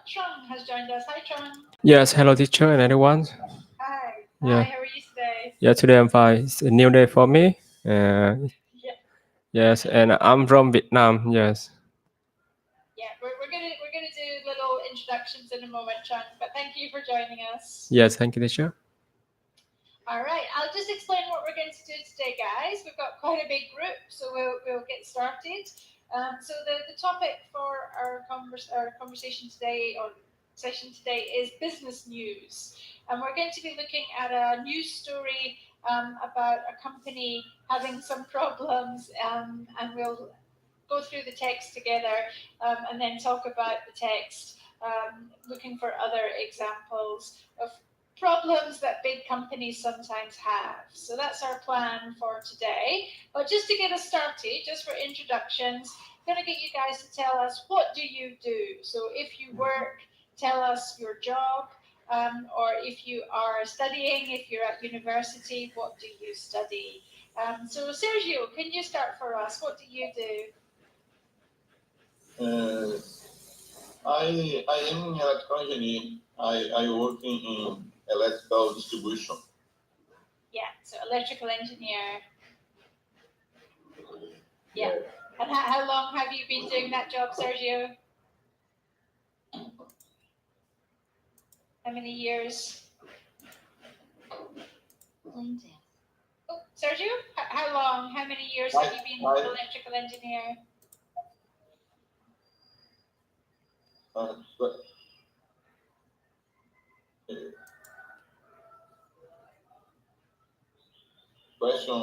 Trung has joined us. Hi, Trung. Yes, hello teacher and everyone. Hi. Yeah. Hi, how are you today? Yeah, today I'm fine. It's a new day for me. Yeah. Yes, and I'm from Vietnam. Yes. Yeah, we're gonna do little introductions in a moment, Trung, but thank you for joining us. Yes, thank you, teacher. All right, I'll just explain what we're going to do today, guys. We've got quite a big group, so we'll get started. So the topic for our conversation today, or session today, is business news, and we're going to be looking at a news story about a company having some problems, and we'll go through the text together and then talk about the text, looking for other examples of problems that big companies sometimes have. So that's our plan for today. But just to get us started, just for introductions, I'm going to get you guys to tell us, what do you do? So if you work, tell us your job. Or if you are studying, if you're at university, what do you study? So Sergio, can you start for us? What do you do? I am electrical engineer. I work in electrical distribution. Yeah, so electrical engineer. Yeah. And how long have you been doing that job, Sergio? How many years? Oh, Sergio, how long? How many years have you been an electrical engineer? Question,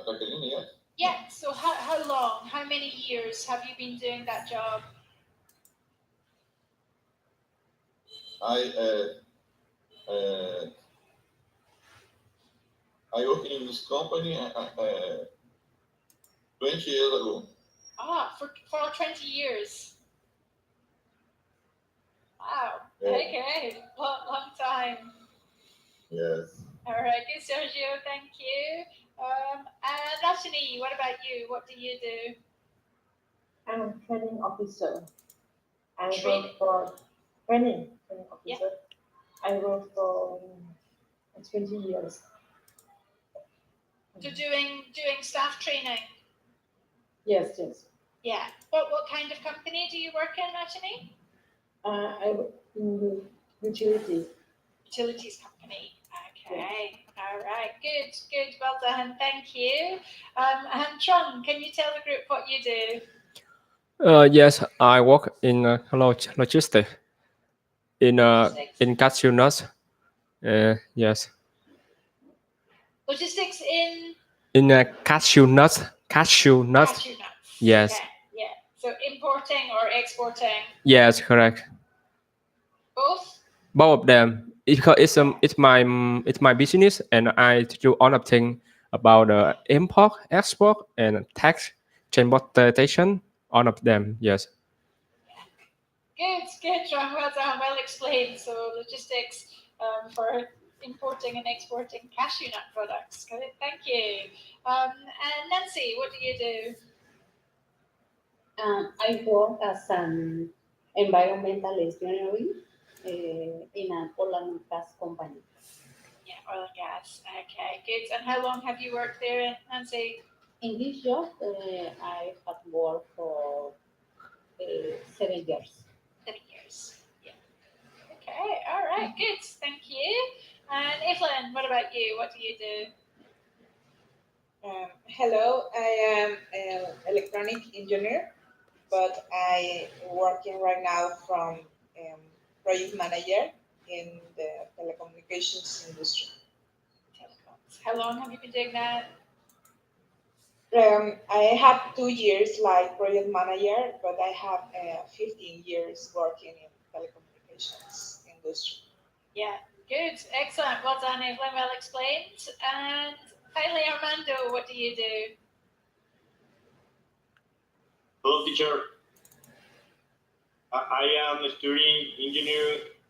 Jacqueline, yes? Yeah, so how long, how many years have you been doing that job? I worked in this company 20 years ago. For 20 years. Wow. Yeah. Okay. Long time. Yes. All right. Good, Sergio. Thank you. And Rashini, what about you? What do you do? I'm a training officer. I Train- work for training officer. Yeah. I work for 20 years. So doing staff training. Yes. Yeah. What kind of company do you work in, Rashini? I work in the utilities. Utilities company. Okay. Yeah. All right. Good. Well done. Thank you. And Chung, can you tell the group what you do? Yes, I work in logistics in Cashewman. Yes. Logistics in Cashew nuts. Cashew nuts. cashew nuts. Yes. Okay. Yeah. So importing or exporting? Yes, correct. Both. Both of them. Because it's my business, and I do all of things about import, export, and tax, transportation. All of them. Yes. Good, John. Well done. Well explained. So logistics for importing and exporting cashew nut products. Good. Thank you. And Nancy, what do you do? I work as an environmental engineering in an oil and gas company. Yeah, oil and gas. Okay, good. And how long have you worked there, Nancy? In this job, I have worked for 7 years. 7 years. Yeah. Okay. All right. Good. Thank you. And Evelyn, what about you? What do you do? Hello, I am an electronic engineer, but I working right now from project manager in the telecommunications industry. Telecoms. How long have you been doing that? I have 2 years like project manager, but I have 15 years working in telecommunications industry. Yeah, good, excellent, well done, Evelyn, well explained. And finally, Armando, what do you do? Hello, teacher. I am studying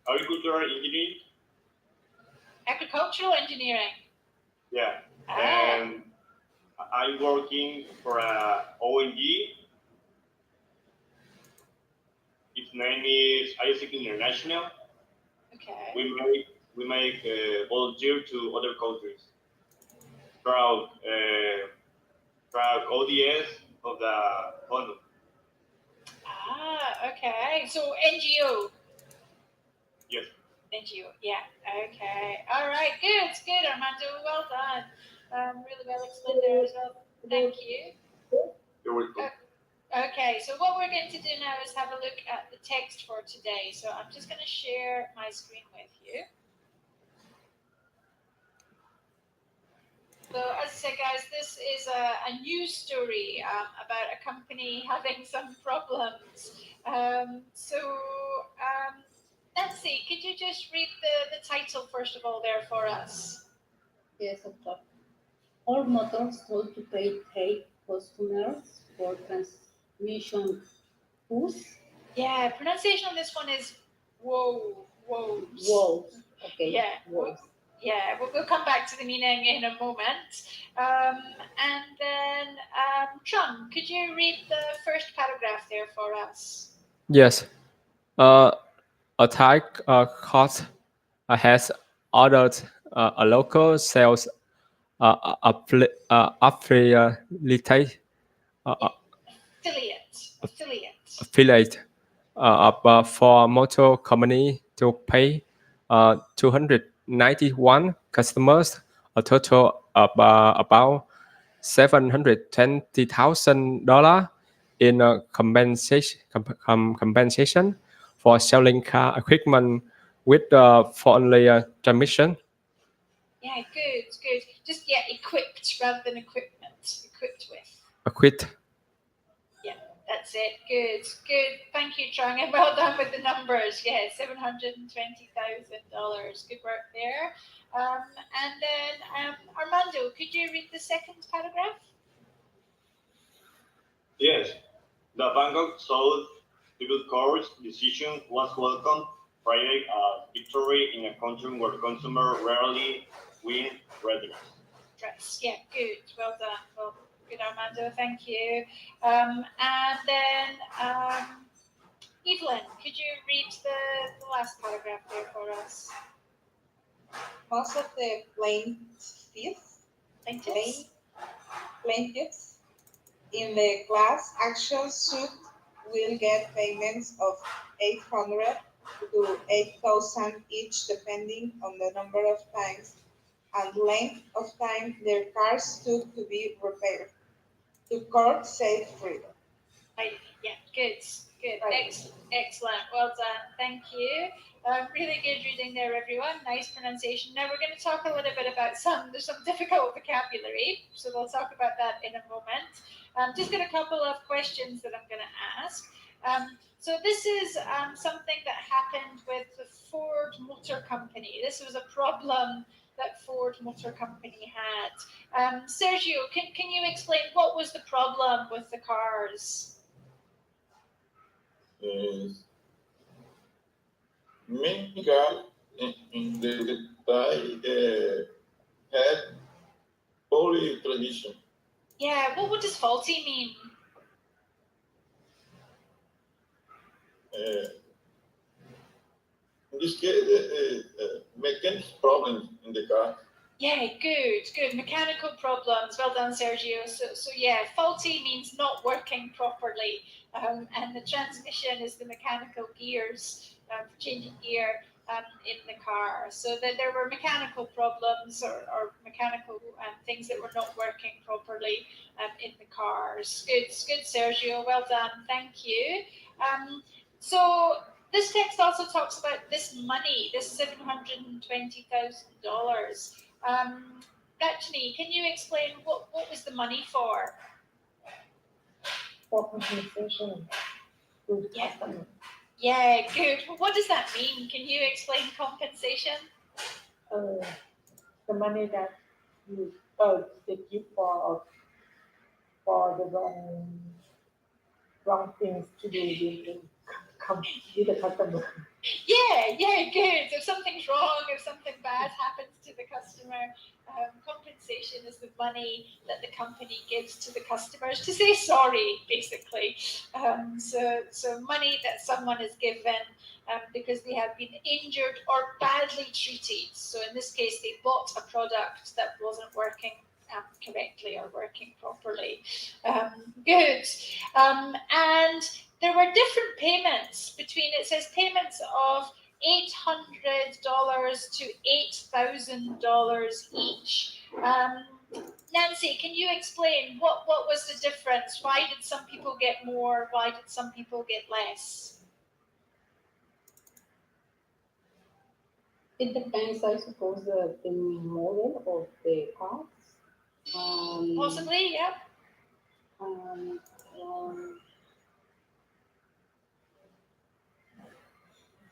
agricultural engineering. Agricultural engineering. Yeah, and I'm working for a ONG. its name is ISIC International. Okay. We make volunteer to other countries throughout ODS of the fund. Okay. So NGO. Yes. NGO. Yeah. Okay. All right. Good, Armando. Well done. Really well explained there as well. Thank you. You're welcome. Okay, so what we're going to do now is have a look at the text for today. So I'm just going to share my screen with you. So as I said, guys, this is a news story about a company having some problems. Nancy, could you just read the title first of all there for us? Yes, of course. All motors sold to paid customers for transmission fees. Yeah, pronunciation on this one is woes. Whoa. Okay. Yeah. Woes. Yeah, we'll come back to the meaning in a moment. And then, Chun, could you read the first paragraph there for us? Yes. A Thai court has ordered a local sales affiliate Affiliate. for motor company to pay 291 customers a total of about $720,000 in compensation for selling car equipment with faulty transmission. Yeah, good. Just equipped rather than equipment. Equipped with. Equipped. Yeah, that's it. Good. Thank you, Chung, and well done with the numbers. Yeah, $720,000. Good work there. And then, Armando, could you read the second paragraph? Yes. The Bangkok South Civil Court's decision was welcomed Friday as victory in a country where consumers rarely win redress. Yeah, good. Well done. Well, good, Armando. Thank you. And then, Evelyn, could you read the last paragraph there for us? Most of the plaintiffs in the class action suit will get payments of $800 to $8,000 each, depending on the number of times and length of time their cars took to be repaired. The court said freedom. Yeah, good. Excellent. Well done. Thank you. Really good reading there, everyone. Nice pronunciation. Now we're going to talk a little bit about there's some difficult vocabulary, so we'll talk about that in a moment. Just got a couple of questions that I'm going to ask. So this is something that happened with the Ford Motor Company. This was a problem that Ford Motor Company had. Sergio, can you explain what was the problem with the cars? Many cars in the Thai had poorly transmission. Yeah, what does faulty mean? In this case, mechanics problems in the car. Yeah, good. Mechanical problems. Well done, Sergio. So yeah, faulty means not working properly, and the transmission is the mechanical gears for changing gear in the car. So that there were mechanical problems or mechanical things that were not working properly in the cars. Good, Sergio. Well done. Thank you. So this text also talks about this money, this $720,000. Rachni, can you explain what was the money for? For compensation to the customer. Yeah, good. What does that mean? Can you explain compensation? The money that you they give for the wrong things to do with the customer. Yeah, good. If something's wrong, if something bad happens to the customer, Compensation is the money that the company gives to the customers to say sorry, basically. So money that someone is given because they have been injured or badly treated. So in this case, they bought a product that wasn't working correctly or working properly. Good. And there were different payments between, it says payments of $800 to $8,000 each. Nancy, can you explain what was the difference? Why did some people get more? Why did some people get less? It depends, I suppose, the model of the cards. Possibly, yeah.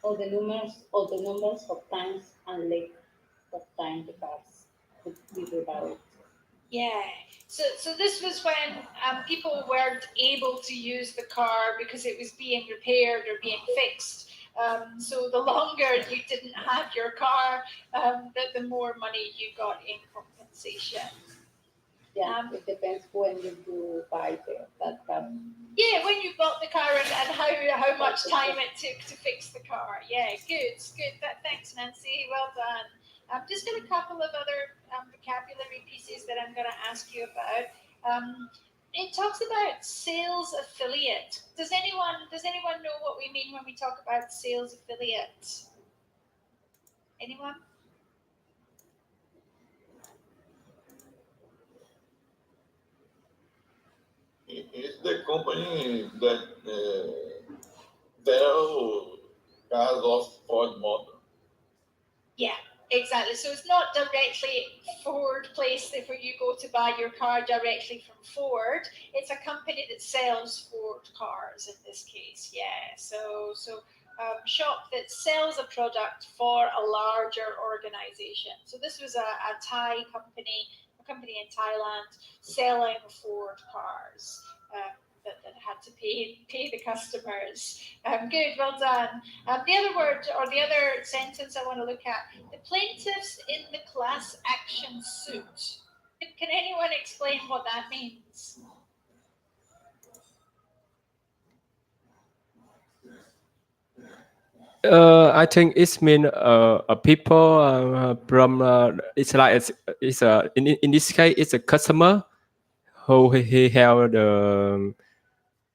Or the numbers of times and length of time the cards could be revalid. Yeah. So this was when people weren't able to use the car because it was being repaired or being fixed. So the longer you didn't have your car, the more money you got in compensation. Yeah, it depends when you buy that car. Yeah, when you bought the car and how much time it took to fix the car. Yeah, good. Thanks, Nancy. Well done. I've just got a couple of other vocabulary pieces that I'm going to ask you about. It talks about sales affiliate. Does anyone know what we mean when we talk about sales affiliate? Anyone? It's the company that sell cars of Ford Motor. Yeah, exactly. So it's not directly Ford place where you go to buy your car directly from Ford. It's a company that sells Ford cars in this case. Yeah. So shop that sells a product for a larger organization. So this was a Thai company, a company in Thailand selling Ford cars. That had to pay the customers. Good, well done. The other word or the other sentence I want to look at, the plaintiffs in the class action suit. Can anyone explain what that means? I think it's mean a people from it's like it's in this case it's a customer who he have the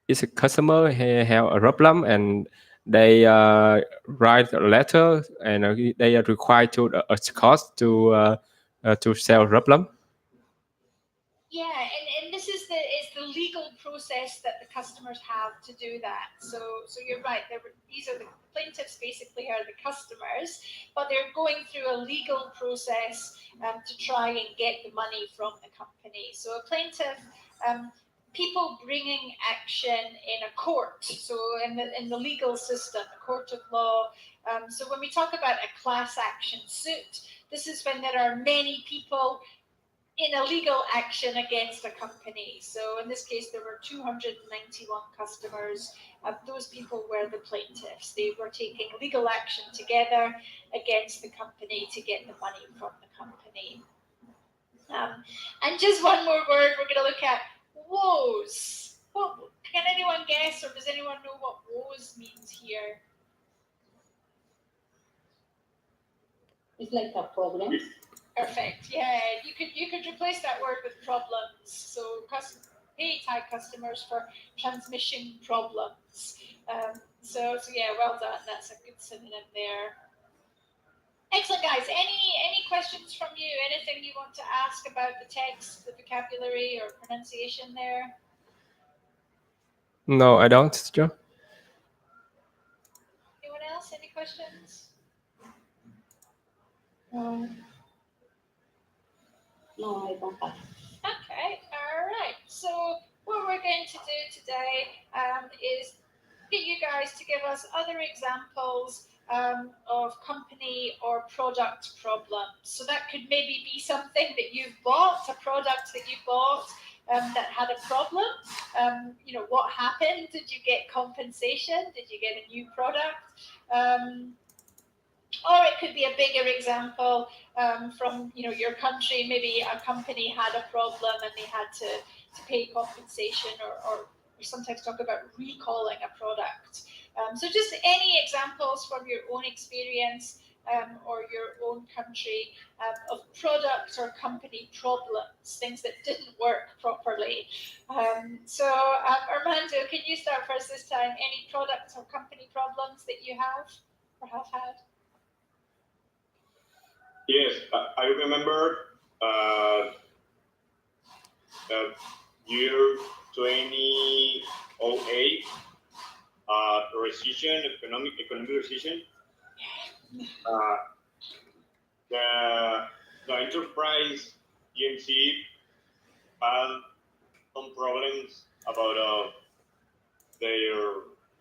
it's a customer he have a problem and they write a letter and they are required to a cost to sell problem. Yeah, and this is the legal process that the customers have to do that. So you're right. These are the plaintiffs. Basically, are the customers, but they're going through a legal process to try and get the money from the company. So a plaintiff. People bringing action in a court, so in the legal system, a court of law. So when we talk about a class action suit, this is when there are many people in a legal action against a company. So in this case, there were 291 customers. Those people were the plaintiffs. They were taking legal action together against the company to get the money from the company. And just one more word we're going to look at, woes. Well, can anyone guess, or does anyone know what woes means here? It's like a problem. Perfect. Yeah, you could replace that word with problems. So pay Thai customers for transmission problems. So yeah, well done. That's a good synonym there. Excellent, guys. Any questions from you? Anything you want to ask about the text, the vocabulary, or pronunciation there? No, I don't, Joe. Anyone else? Any questions? No, I don't have. Okay, all right. So what we're going to do today is get you guys to give us other examples of company or product problems. So that could maybe be something that you've bought, a product that you bought that had a problem. What happened? Did you get compensation? Did you get a new product? or it could be a bigger example from your country. Maybe a company had a problem and they had to pay compensation, or we sometimes talk about recalling a product. So just any examples from your own experience or your own country of product or company problems, things that didn't work properly. So Armando, can you start first this time? Any product or company problems that you have or have had? Yes, I remember year 2008, recession, economic recession. The enterprise GMC had some problems about their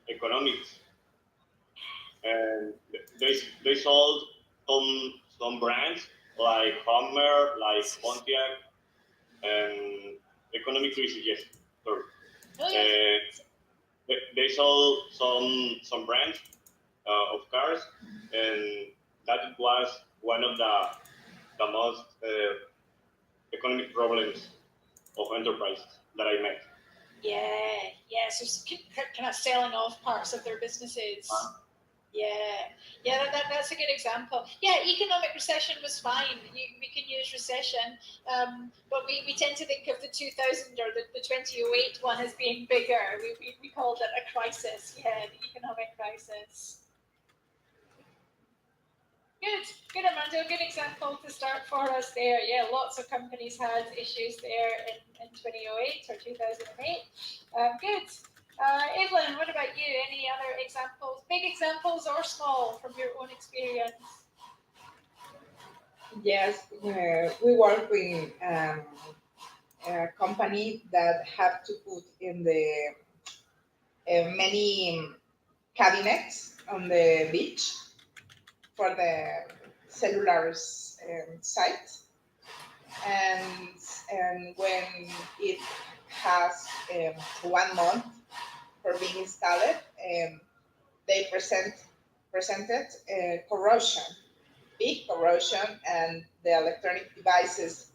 economics, and they sold some brands like Hummer, like Pontiac, and economic crisis. Yes, sorry. Oh, yes. They sold some brands of cars, and that was one of the most economic problems of enterprises that I met. Yeah. So kind of selling off parts of their businesses. Yeah. That's a good example. Yeah, economic recession was fine. We can use recession, but we tend to think of the 2000 or the 2008 one as being bigger. We called it a crisis. Yeah, the economic crisis. Good, Armando. Good example to start for us there. Yeah, lots of companies had issues there in 2008 or 2008. Good. Evelyn, what about you? Any other examples, big examples or small, from your own experience? Yes, we work with a company that have to put in the many cabinets on the beach for the cellular site, and when it has 1 month for being installed, they presented corrosion, big corrosion, and the electronic devices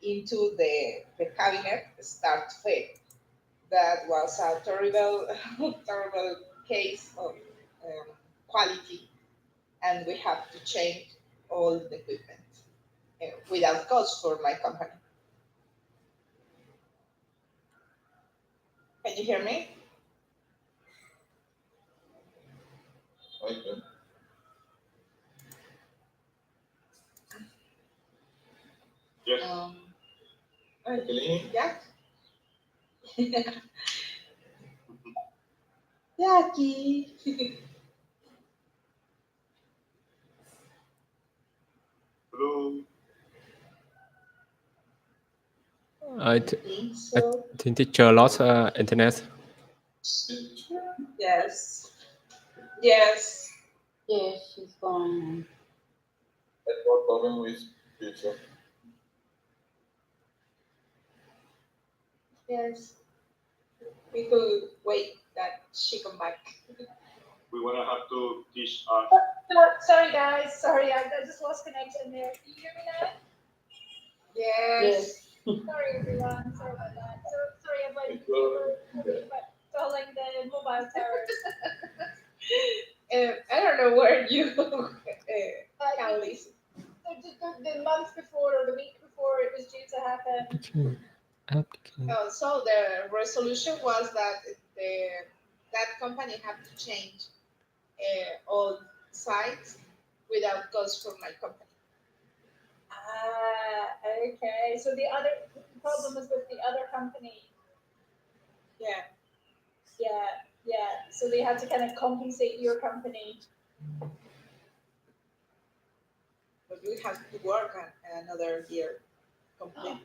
into the cabinet start to fail. That was a terrible terrible case of quality, and we have to change all the equipment without cost for my company. Can you hear me? Okay. Yes. Jacqueline? Yeah. Jackie. Hello. I think so. think teacher lost internet. Yes. Yes. Yes, she's gone. Network problem with teacher. Yes. We could wait that she come back. We wanna have to teach Sorry, guys. Sorry, I just lost connection there. Can you hear me now? Yes. Sorry, everyone. Sorry about that. So sorry about stalling the mobile towers. I don't know where you can listen. The month before or the week before it was due to happen. So the resolution was that that company had to change all sites without cost for my company. Okay. So the other problem was with the other company. Yeah. So they had to kind of compensate your company. But we have to work on another year complete.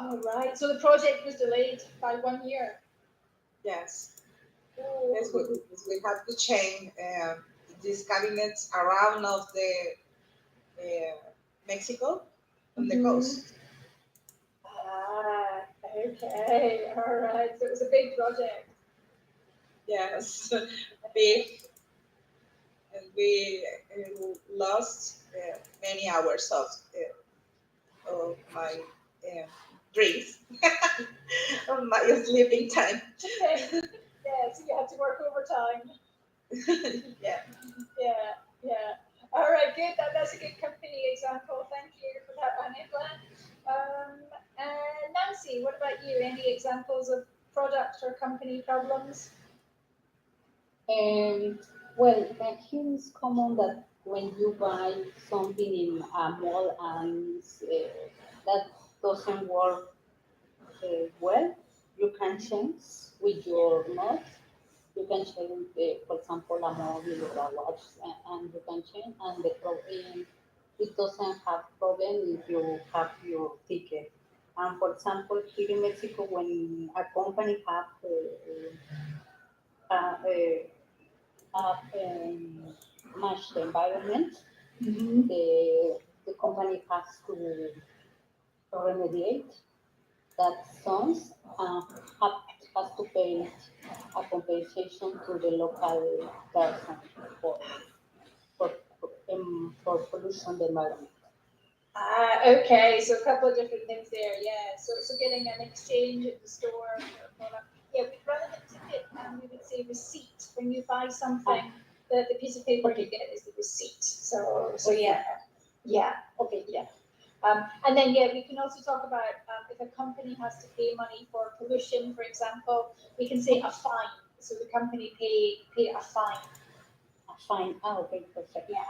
Oh, right. So the project was delayed by 1 year. Yes. Oh. Yes, we have to change these cabinets around of the Mexico on the coast. Okay. All right. So it was a big project. Yes, big, and we lost many hours of my dreams, of my sleeping time. Okay. Yeah, so you had to work overtime. Yeah. Yeah. All right, good. That's a good company example. Thank you for that, Anibla. And Nancy, what about you? Any examples of product or company problems? Well, here is common that when you buy something in a mall and that doesn't work well, you can change with your notes. You can change, for example, a mobile or a watch, and you can change. And it doesn't have problem if you have your ticket. And for example, here in Mexico, when a company have match the environment, the company has to remediate that zones have, has to pay a compensation to the local person for for pollution the environment. Okay, so a couple of different things there. Yeah, so getting an exchange at the store for a product. Yeah, rather than ticket, we would say receipt. When you buy something, the piece of paper you get is the receipt. So yeah, okay, yeah. And then yeah, we can also talk about if a company has to pay money for pollution, for example, we can say a fine. So the company pay a fine. A fine. Okay, perfect. Yeah.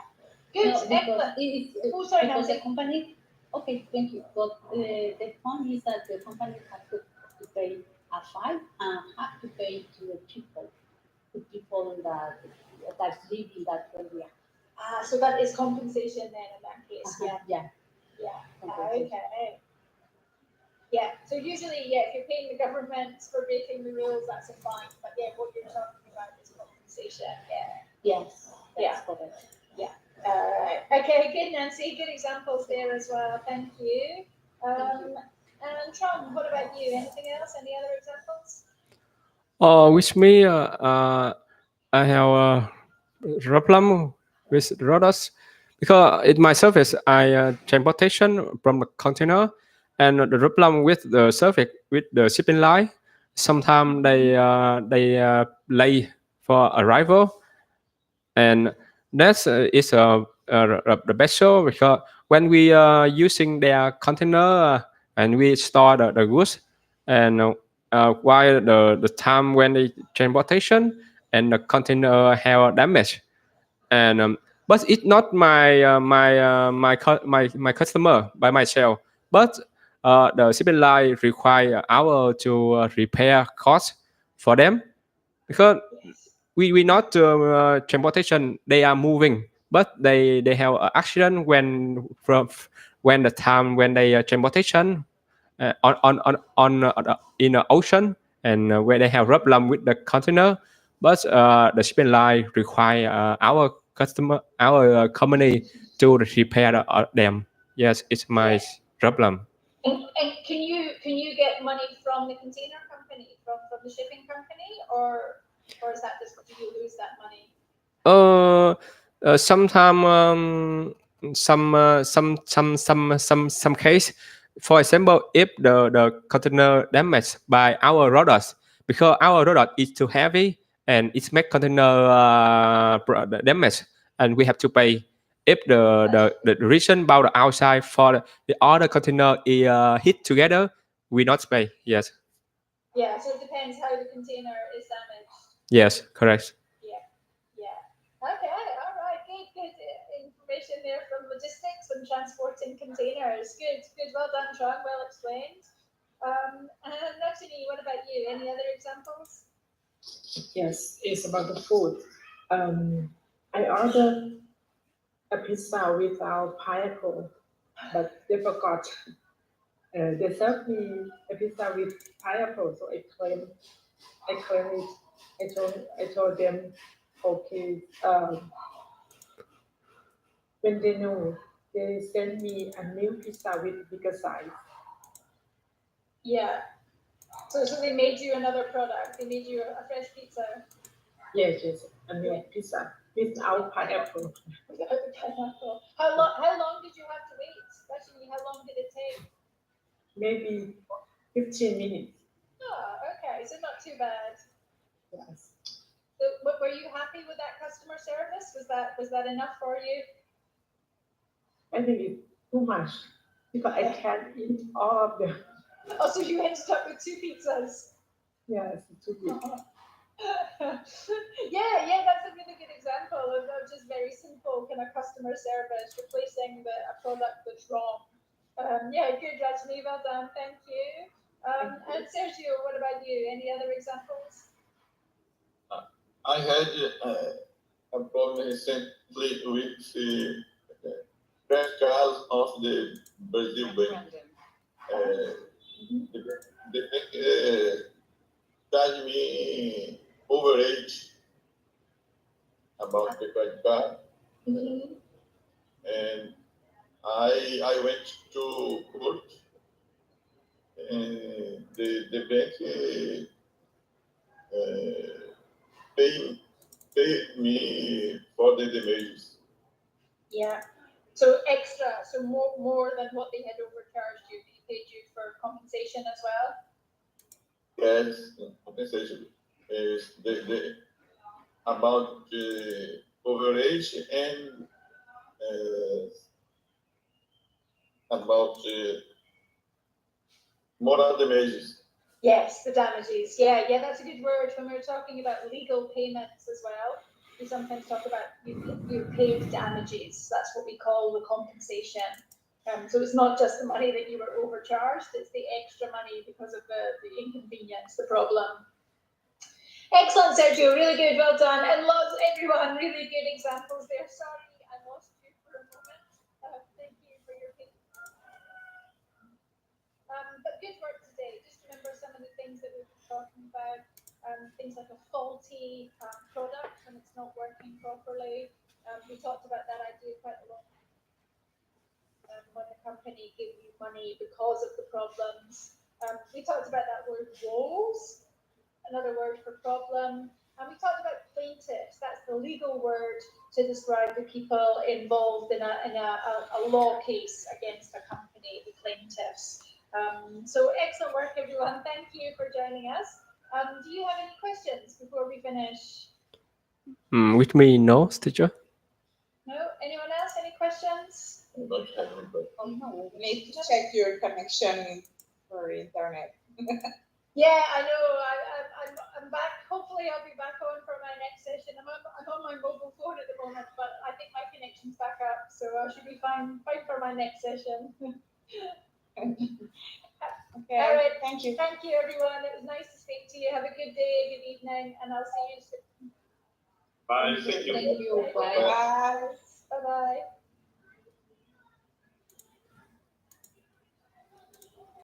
Good. No, because Excellent. Oh, sorry, because Nancy. the company. Okay, thank you. But the point is that the company has to pay a fine and have to pay to the people that live in that area. So that is compensation then in that case. Yeah. Okay. Yeah. So usually, yeah, if you're paying the government for breaking the rules, that's a fine. But yeah, what you're talking about is compensation. Yeah. Yes. Yeah. That's correct. Yeah. Okay. Good, Nancy. Good examples there as well. Thank you. And Tron, what about you? Anything else? Any other examples? With me, I have a problem with rodders because in my service I transportation from the container and the problem with the service with the shipping line. Sometimes they late for arrival, and that is the best show because when we are using their container and we store the goods and while the time when the transportation and the container have damage and but it's not my customer by myself but the shipping line require our to repair cost for them because we not transportation they are moving but they have an accident when the time when they transportation in the ocean and where they have problem with the container but the shipping line require our company to repair them. Yes, it's my problem. And can you get money from the container company, from the shipping company, or is that just do you lose that money? Sometimes some case. For example, if the container damaged by our rodders because our rodder is too heavy and it make container damage and we have to pay. If the reason about the outside for the other container is hit together, we not pay. Yes. Yeah, so it depends how the container is damaged. Yes, correct. Okay, all right, good information there from logistics and transporting containers. Good, well done, Tron, well explained. And Natalie, what about you? Any other examples? Yes, it's about the food. I ordered a pizza without pineapple, but they forgot. They served me a pizza with pineapple, so I claim it. I told them, okay. When they know, they send me a new pizza with bigger size. Yeah. So they made you another product. They made you a fresh pizza. Yes. pizza without pineapple. How long did you have to wait? Actually, how long did it take? Maybe 15 minutes. Oh, okay, so not too bad. Yes. So, were you happy with that customer service? Was that enough for you? I think it's too much because I can't eat all of them. Oh, so you ended up with 2 pizzas. Yes, it's too big. yeah, that's a really good example of just very simple kind of customer service, replacing a product that's wrong. Yeah, good, Rajni, well done, thank you. And Sergio, what about you? Any other examples? I had a problem recently with the crash cars of the Brazil bank. The bank charged me overage about the credit card, and I went to court, and the bank paid me for the damages. Yeah. So extra, so more than what they had overcharged you. They paid you for compensation as well. Yes, compensation is the about overage and about moral damages. Yes, the damages. Yeah, that's a good word. When we're talking about legal payments as well, we sometimes talk about you paid damages. That's what we call the compensation. So it's not just the money that you were overcharged, it's the extra money because of the inconvenience, the problem. Excellent, Sergio. Really good. Well done. And lots, everyone, really good examples there. Sorry, I lost you for a moment. Thank you for your patience. But good work today. Just remember some of the things that we've been talking about. Things like a faulty product when it's not working properly. We talked about that idea quite a lot. When the company give you money because of the problems. We talked about that word woes, another word for problem. And we talked about plaintiffs. That's the legal word to describe the people involved in a law case against a company, the plaintiffs. So excellent work, everyone. Thank you for joining us. Do you have any questions before we finish? With me, no, teacher. No? Anyone else? Any questions? Oh no, we need to check your connection for internet. Yeah, I know. I'm back. Hopefully, I'll be back on for my next session. I'm on my mobile phone at the moment, but I think my connection's back up, so I should be fine for my next session. Okay. All right. Thank you. Thank you, everyone. It was nice to speak to you. Have a good day, good evening, and I'll see you soon. Bye. Thank you. Thank you. Bye. Bye.